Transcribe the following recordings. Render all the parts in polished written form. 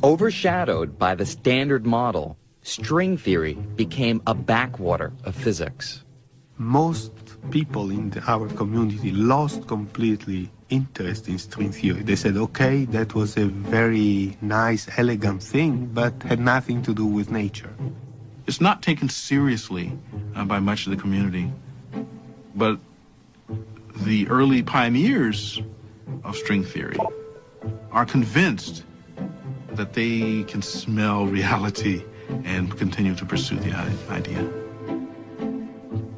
Overshadowed by the standard model, string theory became a backwater of physics. Most people in our community lost completely interest in string theory. They said, okay, that was a very nice, elegant thing, but had nothing to do with nature. It's not taken seriously by much of the community, but the early pioneers of string theory are convinced that they can smell reality and continue to pursue the idea.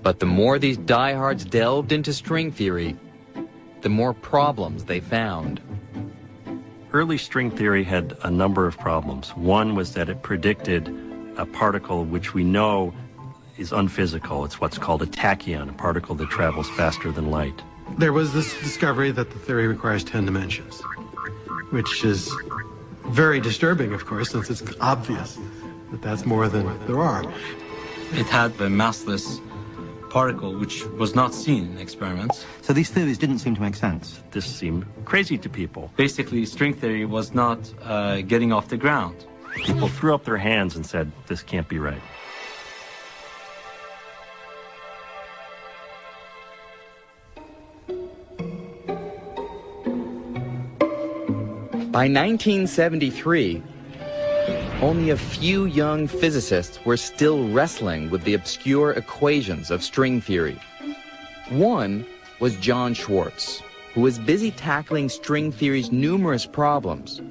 But the more these diehards delved into string theory, the more problems they found. Early string theory had a number of problems. One was that it predicted a particle which we know is unphysical. It's what's called a tachyon, a particle that travels faster than light. There was this discovery that the theory requires 10 dimensions, which is very disturbing, of course, since it's obvious that that's more than there are. It had a massless particle which was not seen in experiments. So these theories didn't seem to make sense. This seemed crazy to people. Basically, string theory was not getting off the ground. People threw up their hands and said, this can't be right. By 1973, only a few young physicists were still wrestling with the obscure equations of string theory. One was John Schwartz, who was busy tackling string theory's numerous problems.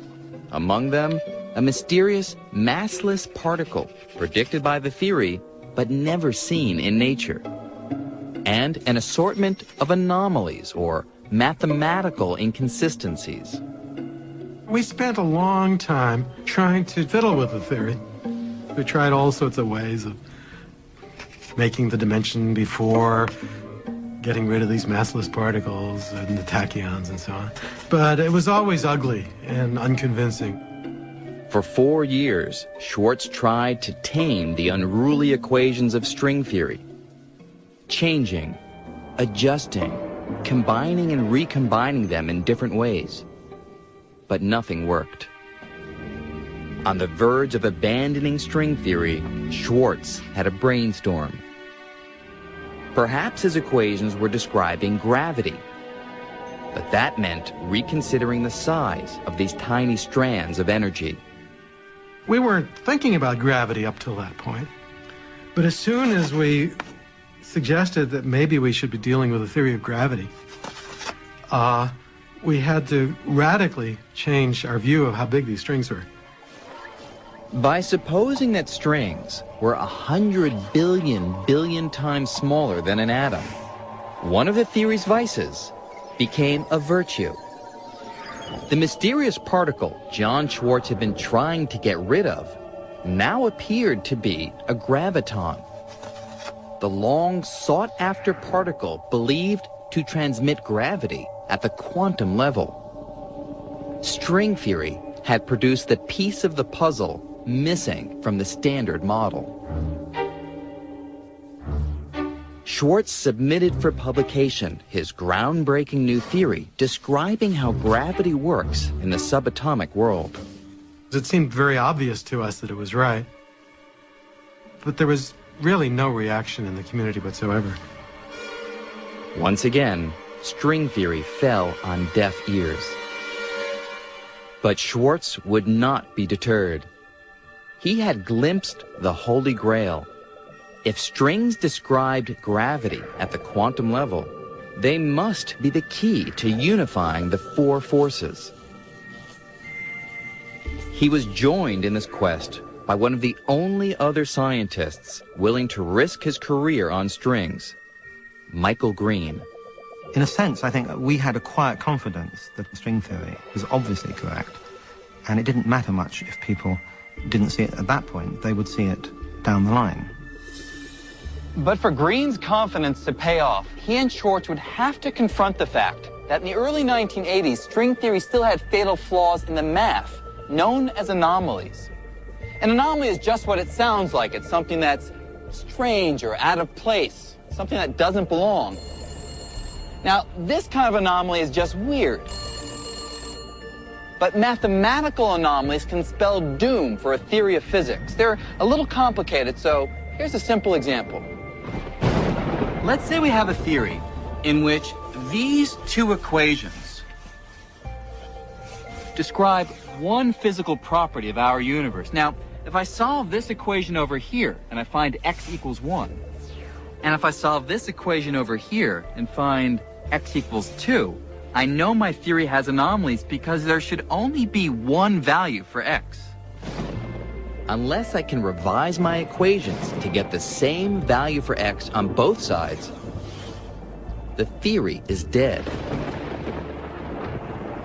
Among them, a mysterious massless particle predicted by the theory, but never seen in nature. And an assortment of anomalies or mathematical inconsistencies. We spent a long time trying to fiddle with the theory. We tried all sorts of ways of making the dimension before, getting rid of these massless particles and the tachyons and so on. But it was always ugly and unconvincing. For 4 years, Schwartz tried to tame the unruly equations of string theory, changing, adjusting, combining and recombining them in different ways. But nothing worked. On the verge of abandoning string theory, Schwartz had a brainstorm. Perhaps his equations were describing gravity, but that meant reconsidering the size of these tiny strands of energy. We weren't thinking about gravity up till that point, but as soon as we suggested that maybe we should be dealing with a theory of gravity, we had to radically change our view of how big these strings were. By supposing that strings were 100 billion times smaller than an atom, one of the theory's vices became a virtue. The mysterious particle John Schwartz had been trying to get rid of now appeared to be a graviton, the long sought-after particle believed to transmit gravity at the quantum level. String theory had produced the piece of the puzzle missing from the standard model. Schwartz submitted for publication his groundbreaking new theory describing how gravity works in the subatomic world. It seemed very obvious to us that it was right, but there was really no reaction in the community whatsoever. Once again, string theory fell on deaf ears. But Schwartz would not be deterred. He had glimpsed the Holy Grail. If strings described gravity at the quantum level, they must be the key to unifying the four forces. He was joined in this quest by one of the only other scientists willing to risk his career on strings, Michael Green. In a sense, I think we had a quiet confidence that string theory was obviously correct, and it didn't matter much if people didn't see it at that point. They would see it down the line. But for Green's confidence to pay off, he and Schwartz would have to confront the fact that in the early 1980s, string theory still had fatal flaws in the math, known as anomalies. An anomaly is just what it sounds like. It's something that's strange or out of place, something that doesn't belong. Now, this kind of anomaly is just weird. But mathematical anomalies can spell doom for a theory of physics. They're a little complicated, so here's a simple example. Let's say we have a theory in which these two equations describe one physical property of our universe. Now, if I solve this equation over here and I find x equals 1, and if I solve this equation over here and find x equals 2, I know my theory has anomalies because there should only be one value for x. Unless I can revise my equations to get the same value for x on both sides, the theory is dead.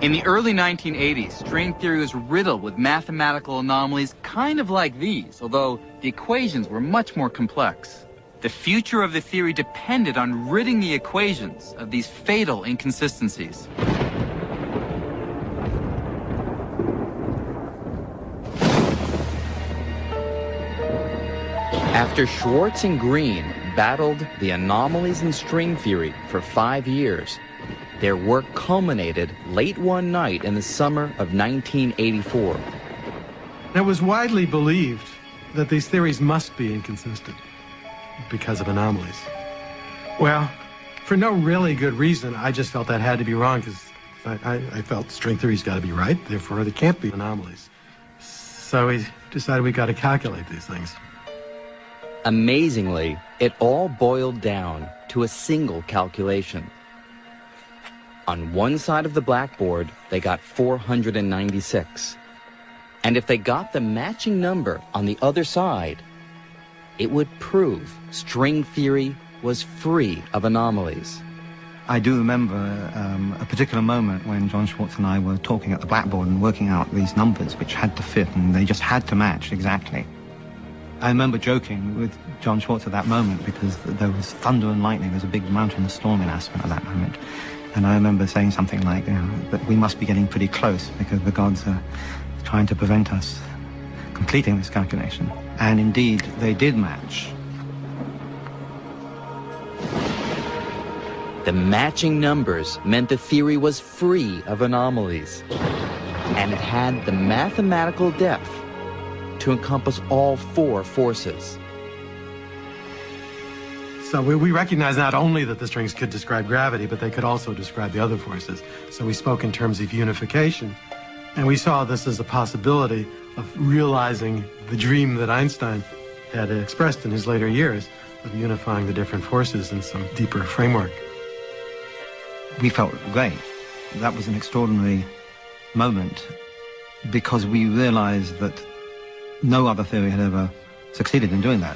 In the early 1980s, string theory was riddled with mathematical anomalies kind of like these, although the equations were much more complex. The future of the theory depended on ridding the equations of these fatal inconsistencies. After Schwartz and Green battled the anomalies in string theory for 5 years, their work culminated late one night in the summer of 1984. It was widely believed that these theories must be inconsistent because of anomalies. Well, for no really good reason, I just felt that had to be wrong, because I felt string theory's got to be right, therefore there can't be anomalies. So we decided we got to calculate these things. Amazingly, it all boiled down to a single calculation. On one side of the blackboard, they got 496. And if they got the matching number on the other side, it would prove string theory was free of anomalies. I do remember a particular moment when John Schwartz and I were talking at the blackboard and working out these numbers which had to fit, and they just had to match exactly. I remember joking with John Schwartz at that moment because there was thunder and lightning. There was a big mountain storm in Aspen at that moment. And I remember saying something like, that we must be getting pretty close because the gods are trying to prevent us completing this calculation. And indeed, they did match. The matching numbers meant the theory was free of anomalies, and it had the mathematical depth to encompass all 4 forces. So we recognized not only that the strings could describe gravity, but they could also describe the other forces. So we spoke in terms of unification, and we saw this as a possibility of realizing the dream that Einstein had expressed in his later years of unifying the different forces in some deeper framework. We felt great. That was an extraordinary moment because we realized that no other theory had ever succeeded in doing that.